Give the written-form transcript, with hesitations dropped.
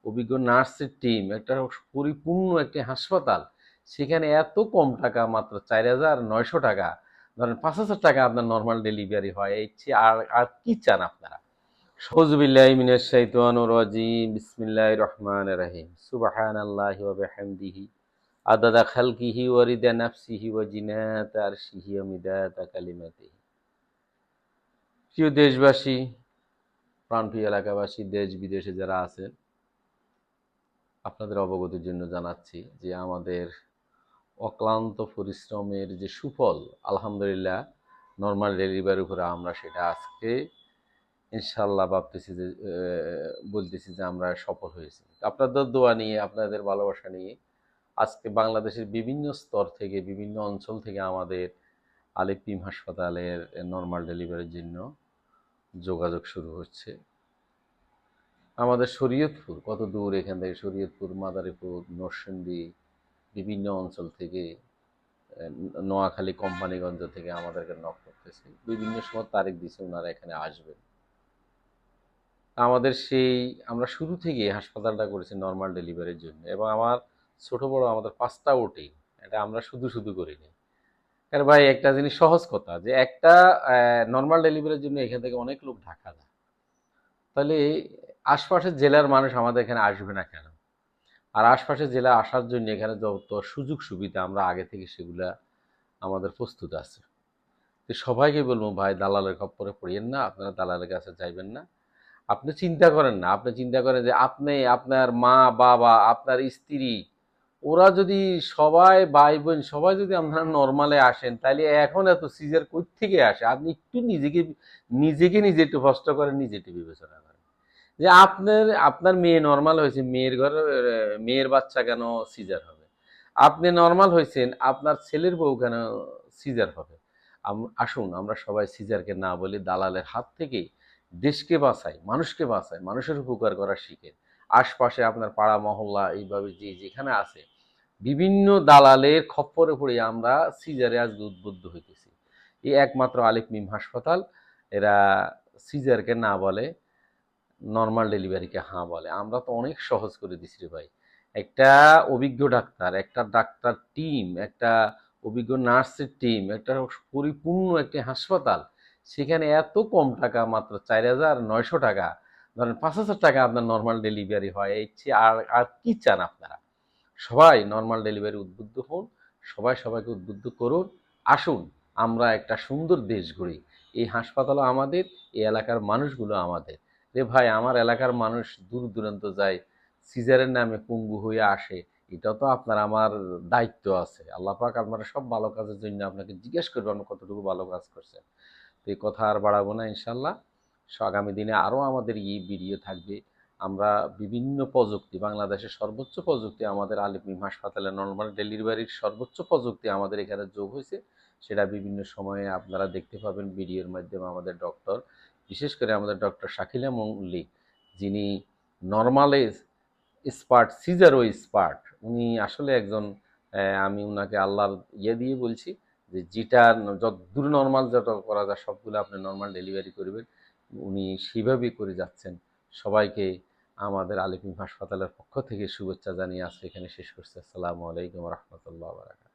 অভিজ্ঞ নার্সের টিম, একটা পরিপূর্ণ একটি হাসপাতাল, সেখানে এত কম টাকা, মাত্র 4,900 টাকা, ধরেন 5,000 টাকা আপনার নর্মাল ডেলিভারি হয়। এর চেয়ে আর আর কি চান আপনারা? আউযুবিল্লাহি মিনাশ শাইতানির রাজিম, বিসমিল্লাহির রহমানির রহিম। সুবহানাল্লাহি ওয়া বিহামদিহি আদাদা খালকিহি ওয়া রিদা নাফসিহি ওয়া জিনাতা আরশিহি ওয়া মিদাদা কালিমাতিহি। প্রিয় দেশবাসী, প্রাণপ্রিয় এলাকাবাসী, দেশ বিদেশে যারা আছেন, আপনাদের অবগতির জন্য জানাচ্ছি যে আমাদের অক্লান্ত পরিশ্রমের যে সুফল, আলহামদুলিল্লাহ, নর্মাল ডেলিভারির উপরে আমরা সেটা আজকে ইনশাল্লাহ ভাবতেছি যে বলতেছি যে আমরা সফল হয়েছি। আপনাদের দোয়া নিয়ে, আপনাদের ভালোবাসা নিয়ে আজকে বাংলাদেশের বিভিন্ন স্তর থেকে, বিভিন্ন অঞ্চল থেকে আমাদের আলিফ মিম হাসপাতালের নর্মাল ডেলিভারির জন্য যোগাযোগ শুরু হচ্ছে। আমাদের শরীয়তপুর, কত দূর এখান থেকে, শরীয়তপুর, মাদারীপুর, নরসিংদী, বিভিন্ন অঞ্চল থেকে, নোয়াখালী, কোম্পানিগঞ্জ থেকে আমাদেরকে নক করতেছে। বিভিন্ন সময় তারিখ দিচ্ছে ওনারা এখানে আসবেন। আমাদের সেই, আমরা শুরু থেকে হাসপাতালটা করেছি নর্মাল ডেলিভারির জন্য, এবং আমার ছোট বড় আমাদের 5টা ওটি। এটা আমরা শুধু শুধু করিনি। কারণ ভাই, একটা জিনিস সহজ কথা, যে একটা নর্মাল ডেলিভারির জন্য এখান থেকে অনেক লোক ঢাকা যায়, তাহলে আশপাশের জেলার মানুষ আমাদের এখানে আসবে না কেন? আর আশপাশের জেলা আসার জন্য এখানে যত সুযোগ সুবিধা, আমরা আগে থেকে সেগুলা আমাদের প্রস্তুত আছে। তো সবাইকে বলবো, ভাই দালালের খপ্পরে পড়িয়েন না, আপনারা দালালের কাছে যাইবেন না। আপনি চিন্তা করেন না, আপনি চিন্তা করেন যে আপনি, আপনার মা বাবা, আপনার স্ত্রী, ওরা যদি সবাই, ভাই বোন সবাই যদি আপনারা নর্মালে আসেন, তাহলে এখন এত সিজার কই থেকে আসে? আপনি একটু নিজেকে নিজেকে নিজে একটু কষ্ট করেন, নিজে একটু বিবেচনা করেন যে আপনার আপনার মেয়ে নর্মাল হয়েছে, মেয়ের ঘরে মেয়ের বাচ্চা কেন সিজার হবে? আপনি নর্মাল হয়েছেন, আপনার ছেলের বউ কেন সিজার হবে? আসুন আমরা সবাই সিজারকে না বলি, দালালের হাত থেকে দেশকে বাঁচাই, মানুষকে বাঁচাই, মানুষের উপকার করা শিখে। আশপাশে আপনার পাড়া মহল্লা এইভাবে যে যেখানে আছে, বিভিন্ন দালালের খপ্পরে পড়ে আমরা সিজারে আজ উদ্বুদ্ধ হইতেছি। এই একমাত্র আলিফ মিম হাসপাতাল, এরা সিজারকে না বলে, নর্মাল ডেলিভারিকে হাঁ বলে। আমরা তো অনেক সহজ করে দিছি রে ভাই। একটা অভিজ্ঞ ডাক্তার, একটা ডাক্তার টিম, একটা অভিজ্ঞ নার্সের টিম, একটা পরিপূর্ণ একটি হাসপাতাল, সেখানে এত কম টাকা, মাত্র 4,900 টাকা, ধরেন 5,000 টাকা আপনার নর্মাল ডেলিভারি হয়। এর চেয়ে আর আর কি চান আপনারা? সবাই নর্মাল ডেলিভারি উদ্বুদ্ধ হন, সবাই সবাইকে উদ্বুদ্ধ করুন। আসুন আমরা একটা সুন্দর দেশ গড়ি। এই হাসপাতালও আমাদের, এই এলাকার মানুষগুলো আমাদের। রে ভাই, আমার এলাকার মানুষ দূর দূরান্ত যায়, সিজারের নামে পঙ্গু হয়ে আসে, এটাও তো আপনার আমার দায়িত্ব আছে। আল্লাহ পাক আপনারা সব ভালো কাজের জন্য আপনাকে জিজ্ঞেস করবে আপনি কতটুকু ভালো কাজ করছেন। তো এই কথা আর বাড়াবো না, ইনশাল্লাহ আগামী দিনে আরও আমাদের এই ভিডিও থাকবে। আমরা বিভিন্ন প্রযুক্তি, বাংলাদেশের সর্বোচ্চ প্রযুক্তি আমাদের আলিফ মিম হাসপাতালে, নর্মাল ডেলিভারির সর্বোচ্চ প্রযুক্তি আমাদের এখানে যোগ হয়েছে, সেটা বিভিন্ন সময়ে আপনারা দেখতে পাবেন ভিডিওর মাধ্যমে। আমাদের ডক্টর, বিশেষ করে আমাদের ডক্টর শাকিলা মল্লিক, যিনি নর্মালে স্পার্ট, সিজারও স্পার্ট, উনি আসলে একজন, আমি উনাকে আল্লাহর দিয়ে বলছি যে যেটা যত দূর নর্মাল যত করা যায় সবগুলো আপনি নর্মাল ডেলিভারি করবেন। উনি সেভাবেই করে যাচ্ছেন। সবাইকে আমাদের আলিফ মিম হাসপাতালের পক্ষ থেকে শুভেচ্ছা জানিয়ে আজকে এখানে শেষ করছি। আসসালামু আলাইকুম রহমতুল্লাহ বারাকাতুহু।